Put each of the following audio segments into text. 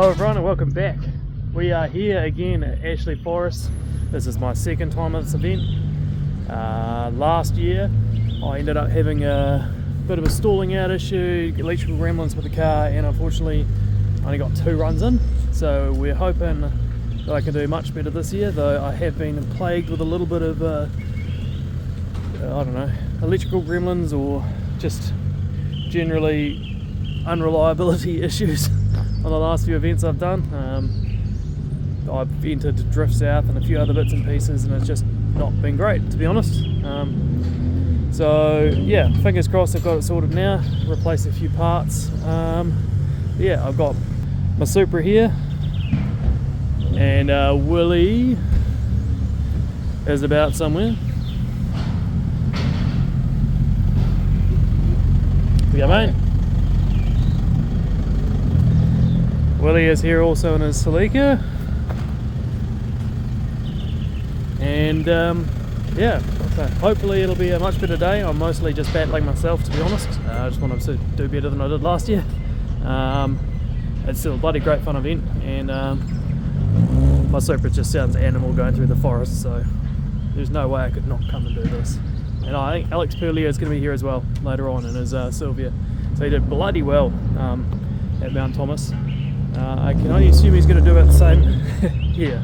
Hello everyone and welcome back. We are here again at Ashley Forrest. This is my second time at this event. Last year I ended up having a bit of a stalling out issue, electrical gremlins with the car, and unfortunately only got 2 runs in. So we're hoping that I can do much better this year, though I have been plagued with a little bit of I don't know, electrical gremlins or just generally unreliability issues on the last few events I've done. I've entered Drift South and a few other bits and pieces, and it's just not been great, to be honest. So yeah, fingers crossed I've got it sorted now, replaced a few parts. Yeah, I've got my Supra here, and Willie is about somewhere. Yeah, mate. Willie is here also in his Celica, and yeah, so hopefully it'll be a much better day. I'm mostly just battling myself, to be honest. I just want to do better than I did last year. It's still a bloody great fun event, and my Supra just sounds animal going through the forest, so there's no way I could not come and do this. And I think Alex Purlier is going to be here as well later on in his Sylvia, so he did bloody well at Mount Thomas. I can only assume he's going to do about the same here.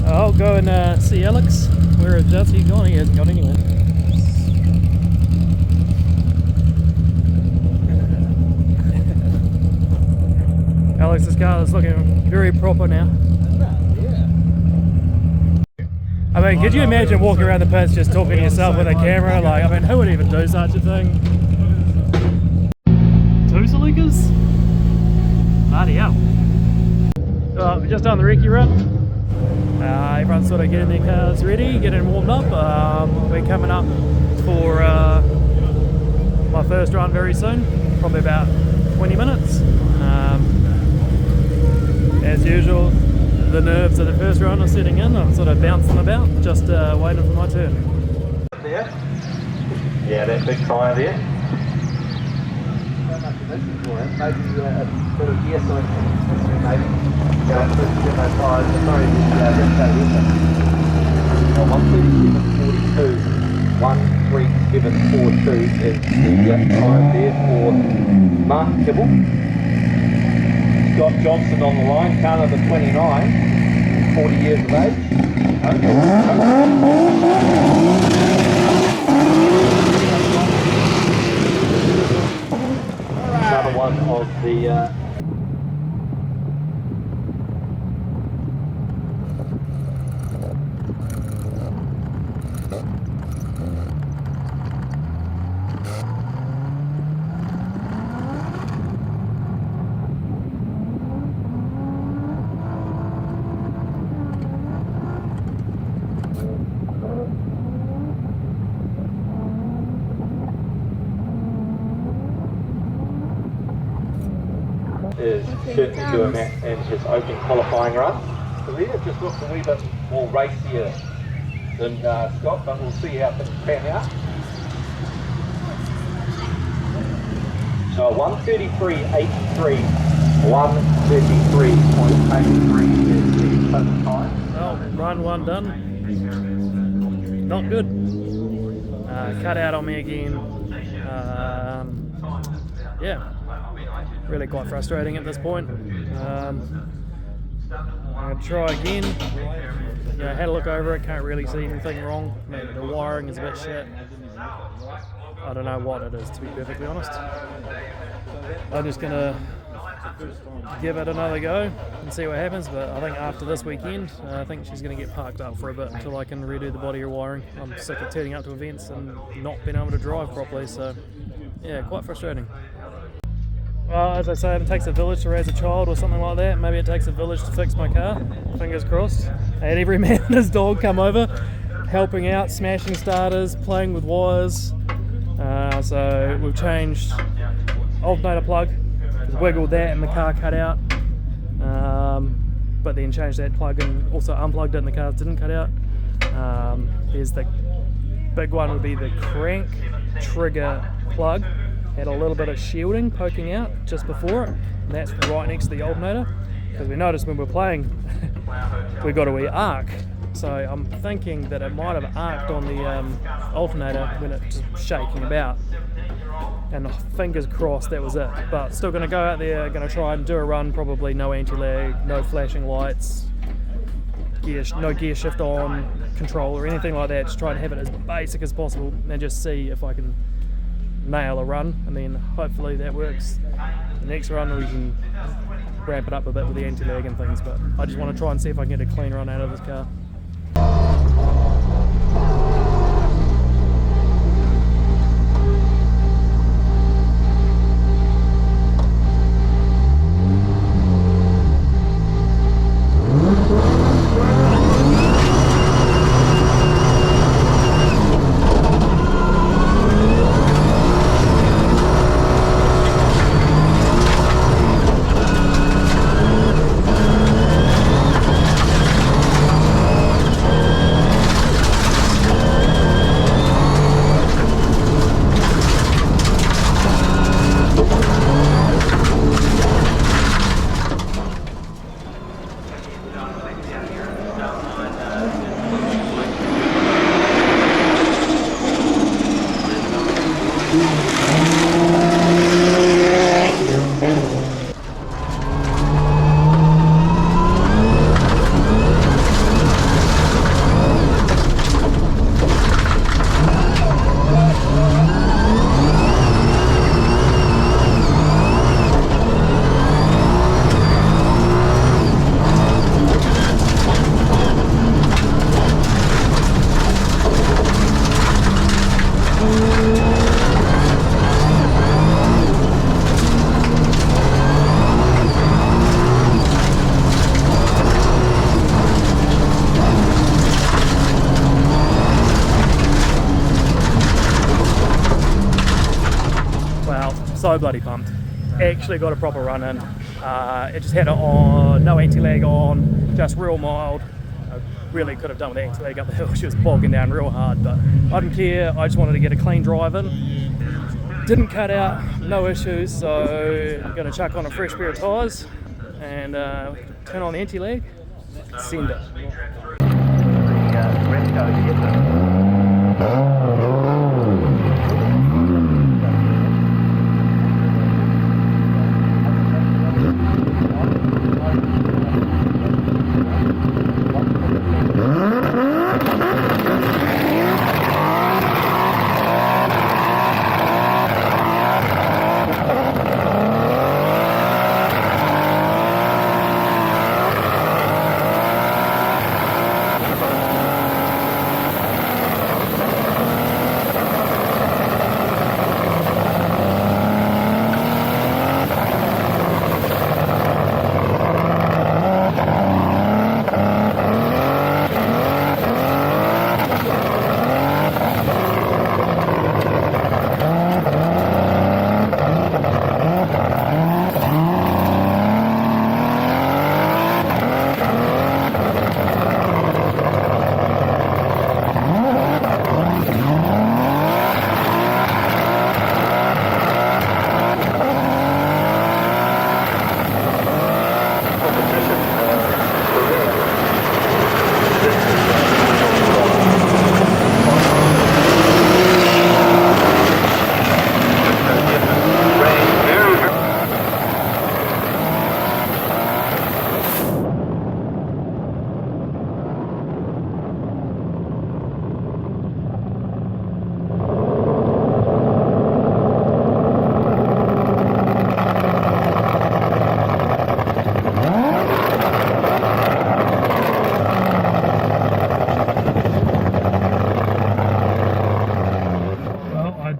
I'll go and see Alex. Where is he gone? He hasn't gone anywhere. Alex's car is looking very proper now. I mean, could you imagine walking around the pits just talking to yourself with a camera? Like, I mean, who would even do such a thing? 2 Celicas? Bloody hell. We're just on the recce run. Everyone's sort of getting their cars ready, getting warmed up. We're coming up for my first run very soon, probably about 20 minutes. As usual, the nerves of the first run are setting in. I'm sort of bouncing about, just waiting for my turn. There? Yeah, that big tyre there. Maybe a bit of gear sign, maybe. Go and put my tyres. Sorry, just go with it. 137.42 is the time there for Mark Kibble. Scott Johnson on the line, car number 29, 40 years of age. Another one of the is certainly doing that in his opening qualifying run. So there just looks a wee bit more racier than Scott, but we'll see how things pan out. So 1:33.83, 1:33.83 is the total time. Well, run 1 done. Not good. Cut out on me again. Yeah. Really quite frustrating at this point. I'm going to try again. Yeah, I had a look over it, can't really see anything wrong. The wiring is a bit shit. I don't know what it is, to be perfectly honest. I'm just going to give it another go and see what happens, but I think after this weekend, I think she's going to get parked up for a bit until I can redo the body or wiring. I'm sick of turning up to events and not being able to drive properly, so yeah, quite frustrating. Well, as I say, it takes a village to raise a child or something like that. Maybe it takes a village to fix my car. Fingers crossed. I had every man and his dog come over, helping out, smashing starters, playing with wires. So we've changed alternator plug, wiggled that and the car cut out. But then changed that plug and also unplugged it and the car didn't cut out. There's the big one would be the crank trigger plug. had a little bit of shielding poking out just before it, and that's right next to the alternator, because we noticed when we were playing we got a wee arc, so I'm thinking that it might have arced on the alternator when it's just shaking about, and fingers crossed that was it. But still going to go out there, going to try and do a run, probably no anti-lag, no flashing lights, no gear shift on, control or anything like that, just try and have it as basic as possible and just see if I can nail a run, and then hopefully that works. The next run we can ramp it up a bit with the anti-lag and things, but I just want to try and see if I can get a clean run out of this car. So bloody pumped. Actually got a proper run in. It just had it on, no anti-lag on, just real mild. I really could have done with the anti-lag up the hill. She was bogging down real hard, but I didn't care. I just wanted to get a clean drive in. Didn't cut out, no issues, so I'm going to chuck on a fresh pair of tyres and turn on the anti-lag, send it.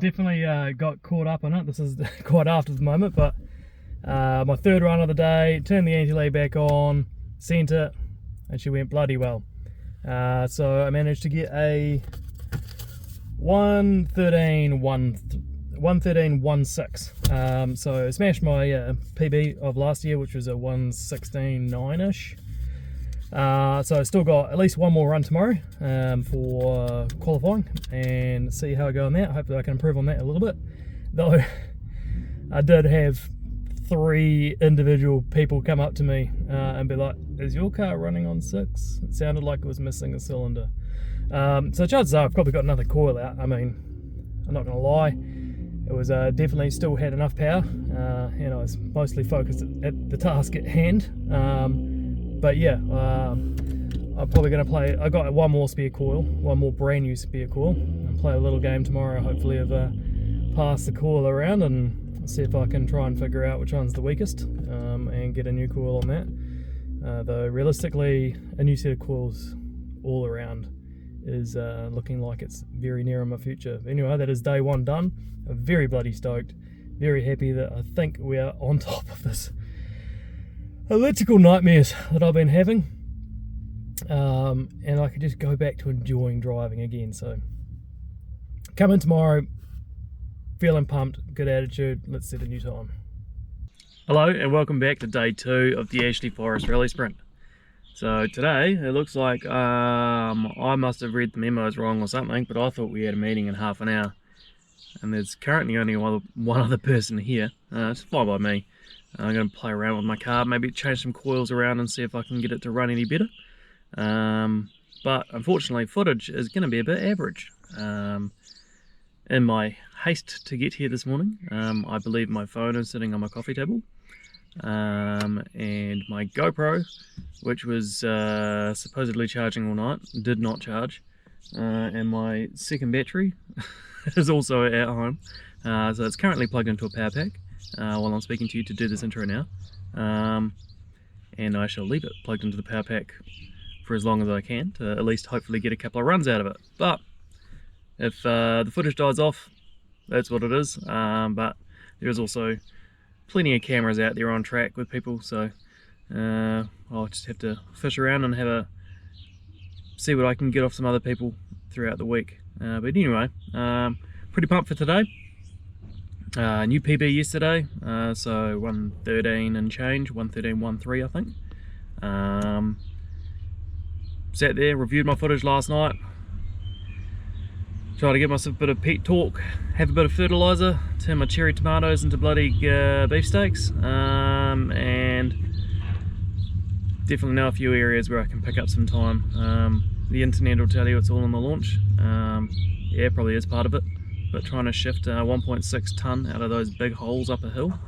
Definitely got caught up in it. This is quite after the moment, but my third run of the day, turned the anti-lag back on, sent it, and she went bloody well. So I managed to get a 113.16. So I smashed my PB of last year, which was a 116.9ish. So I still got at least one more run tomorrow for qualifying and see how I go on that. Hopefully I can improve on that a little bit. Though I did have 3 individual people come up to me and be like, is your car running on 6? It sounded like it was missing a cylinder. So chances are I've probably got another coil out. I mean, I'm not going to lie, it was definitely still had enough power, and I was mostly focused at the task at hand. But yeah, I'm probably going to play, I got one more spare coil, one more brand new spare coil. I'll play a little game tomorrow, hopefully of pass the coil around and see if I can try and figure out which one's the weakest, and get a new coil on that. Though realistically, a new set of coils all around is looking like it's very near in my future. Anyway, that is day 1 done. I'm very bloody stoked, very happy that I think we are on top of this electrical nightmares that I've been having, and I could just go back to enjoying driving again. So come in tomorrow feeling pumped, good attitude, let's set a new time. Hello and welcome back to day 2 of the Ashley Forrest Rally Sprint. So today it looks like I must have read the memos wrong or something, but I thought we had a meeting in half an hour, and there's currently only one other person here. It's fine by me. I'm going to play around with my car, maybe change some coils around and see if I can get it to run any better. But unfortunately footage is going to be a bit average. In my haste to get here this morning, I believe my phone is sitting on my coffee table, and my GoPro, which was supposedly charging all night, did not charge, and my second battery is also at home, so it's currently plugged into a power pack while I'm speaking to you to do this intro now, and I shall leave it plugged into the power pack for as long as I can to at least hopefully get a couple of runs out of it. But if the footage dies off, that's what it is, but there's also plenty of cameras out there on track with people, so I'll just have to fish around and see what I can get off some other people throughout the week. But anyway, pretty pumped for today. New PB yesterday, so 113 and change, 113.13 I think. Sat there, reviewed my footage last night, tried to get myself a bit of peat talk, have a bit of fertiliser, turn my cherry tomatoes into bloody beefsteaks, and definitely know a few areas where I can pick up some time. The internet will tell you it's all on the launch. Yeah, probably is part of it, but trying to shift 1.6 tonne out of those big holes up a hill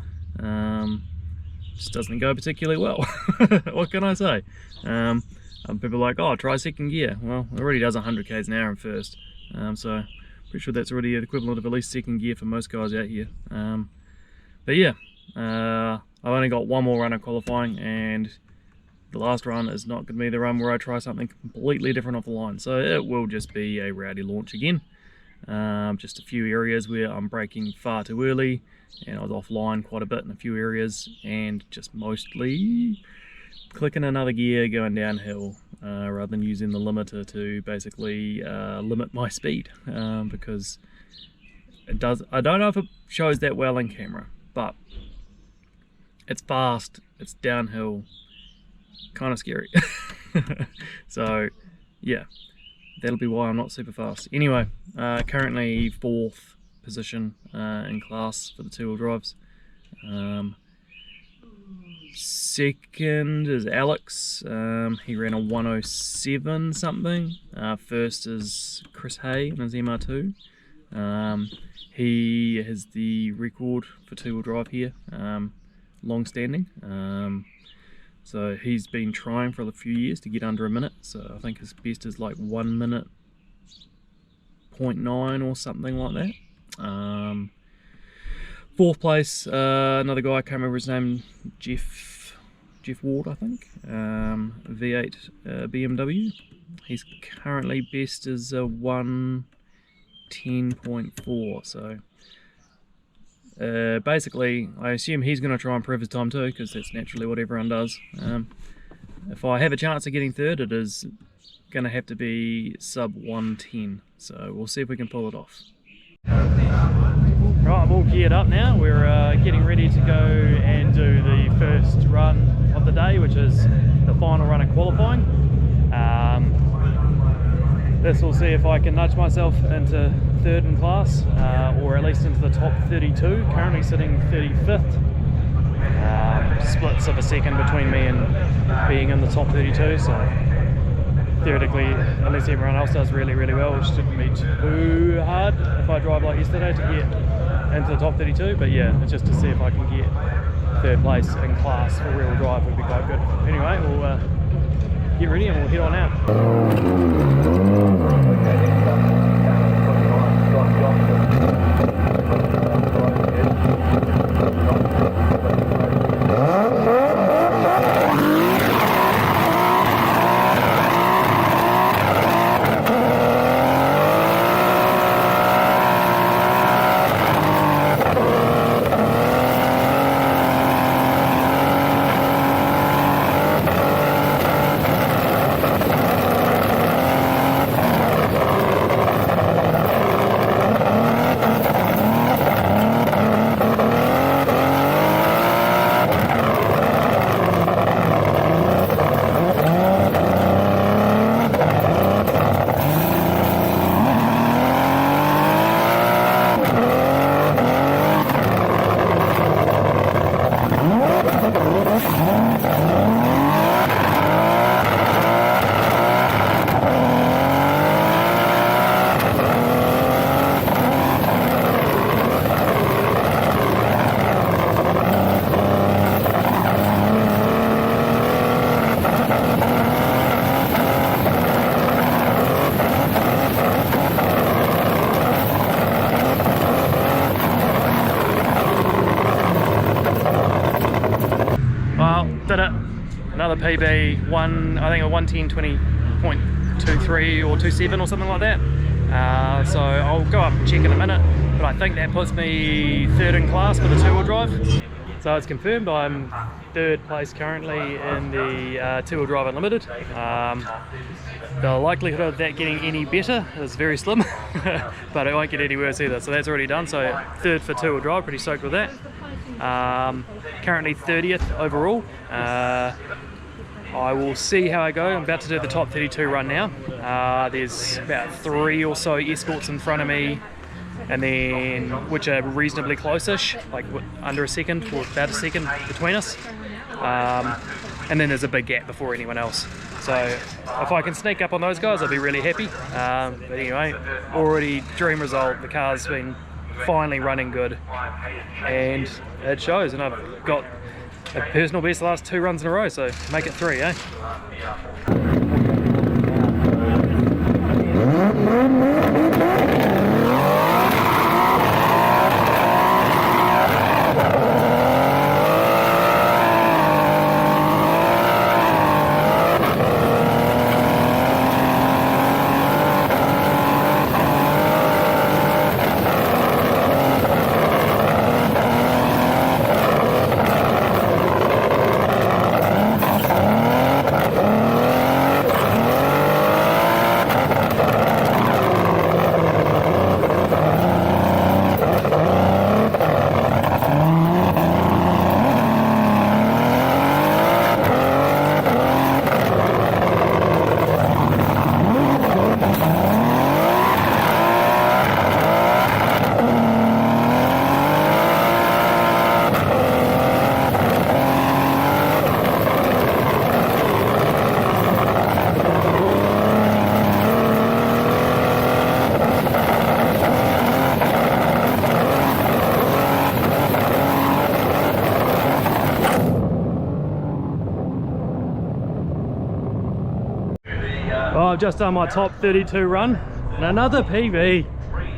just doesn't go particularly well. What can I say? People are like, oh, try second gear. Well, it already does 100 k's an hour in first. So pretty sure that's already the equivalent of at least second gear for most guys out here. But yeah, I've only got one more run of qualifying, and the last run is not going to be the run where I try something completely different off the line. So it will just be a rowdy launch again. Just a few areas where I'm braking far too early, and I was offline quite a bit in a few areas, and just mostly clicking another gear going downhill rather than using the limiter to basically limit my speed, because it does. I don't know if it shows that well in camera, but it's fast, it's downhill, kind of scary. So yeah, that'll be why I'm not super fast. Anyway, currently 4th position in class for the 2-wheel drives. Second is Alex, he ran a 107 something. First is Chris Hay in his MR2. He has the record for 2-wheel drive here, long standing. So he's been trying for a few years to get under a minute, so I think his best is like 1 minute 0.9 or something like that. 4th place, another guy, I can't remember his name, Jeff Ward I think, V8 BMW. He's currently best is a 110.4, so basically I assume he's going to try and improve his time too, because that's naturally what everyone does. If I have a chance of getting 3rd, it is going to have to be sub 110, so we'll see if we can pull it off. Right, I'm all geared up now. We're getting ready to go and do the first run of the day, which is the final run of qualifying. This will see if I can nudge myself into third in class, or at least into the top 32. Currently sitting 35th. Splits of a second between me and being in the top 32, so theoretically, unless everyone else does really well, it shouldn't be too hard if I drive like yesterday to get into the top 32. But yeah, it's just to see if I can get third place in class for rear-wheel drive would be quite good. Anyway, we'll get ready and we'll head on out. Did it. Another PB, I think a 110.20.23 or 27 or something like that. So I'll go up and check in a minute, but I think that puts me third in class for the two-wheel drive. So it's confirmed I'm third place currently in the two-wheel drive unlimited. The likelihood of that getting any better is very slim, but it won't get any worse either. So that's already done. So third for two-wheel drive, pretty stoked with that. Currently 30th overall. I will see how I go. I'm about to do the top 32 run now. There's about 3 or so escorts in front of me, and then which are reasonably close-ish, like under a second or about a second between us. And then there's a big gap before anyone else. So if I can sneak up on those guys, I'll be really happy. But anyway, already dream result. The car's been finally running good, and it shows. And I've got a personal best the last 2 runs in a row, so make it 3, eh? Well, I've just done my top 32 run and another PB.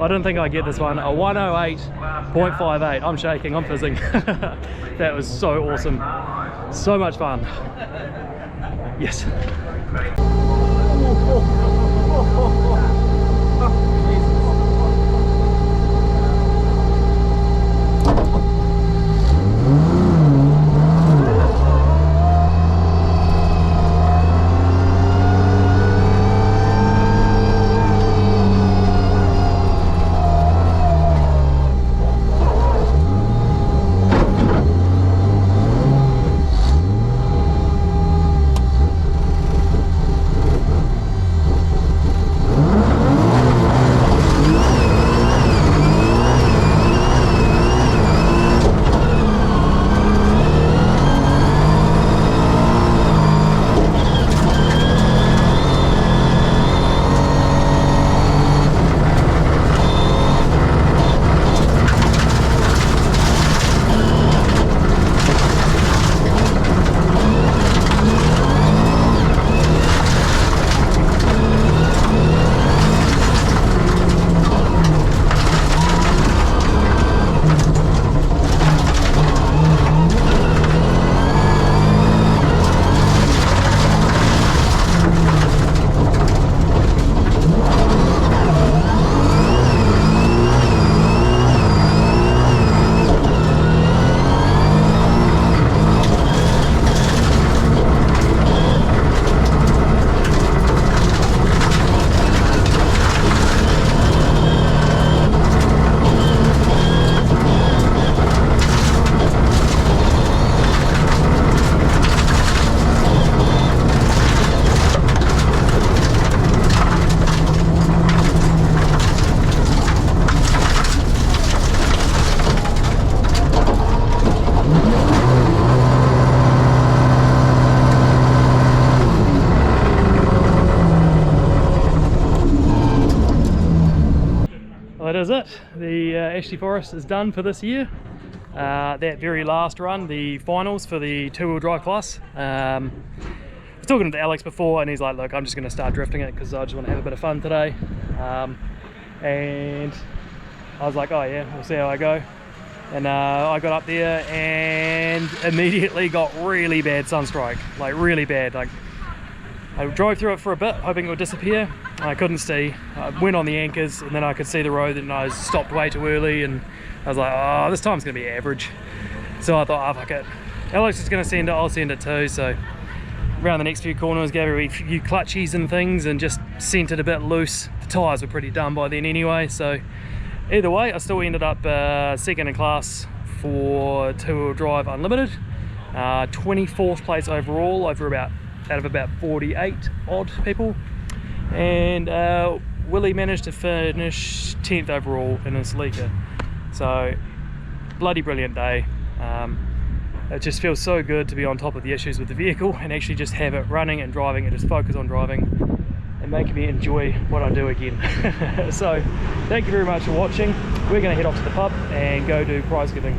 I didn't think I'd get this one, a 108.58. I'm shaking, I'm fizzing. That was so awesome. So much fun. Yes. it. The Ashley Forrest is done for this year. That very last run, the finals for the two-wheel drive class. I was talking to Alex before and he's like, look, I'm just going to start drifting it because I just want to have a bit of fun today. And I was like, oh yeah, we'll see how I go. And I got up there and immediately got really bad sunstrike, like really bad. Like I drove through it for a bit, hoping it would disappear. I couldn't see. I went on the anchors and then I could see the road and I stopped way too early and I was like, oh, this time's gonna be average. So I thought, oh fuck it. Alex is gonna send it, I'll send it too. So around the next few corners, gave a few clutchies and things and just sent it a bit loose. The tyres were pretty done by then anyway, so either way, I still ended up second in class for two-wheel drive unlimited. 24th place overall out of about 48 odd people. And Willie managed to finish 10th overall in his Leaker. So bloody brilliant day. It just feels so good to be on top of the issues with the vehicle and actually just have it running and driving and just focus on driving and making me enjoy what I do again. So thank you very much for watching. We're going to head off to the pub and go do prize giving.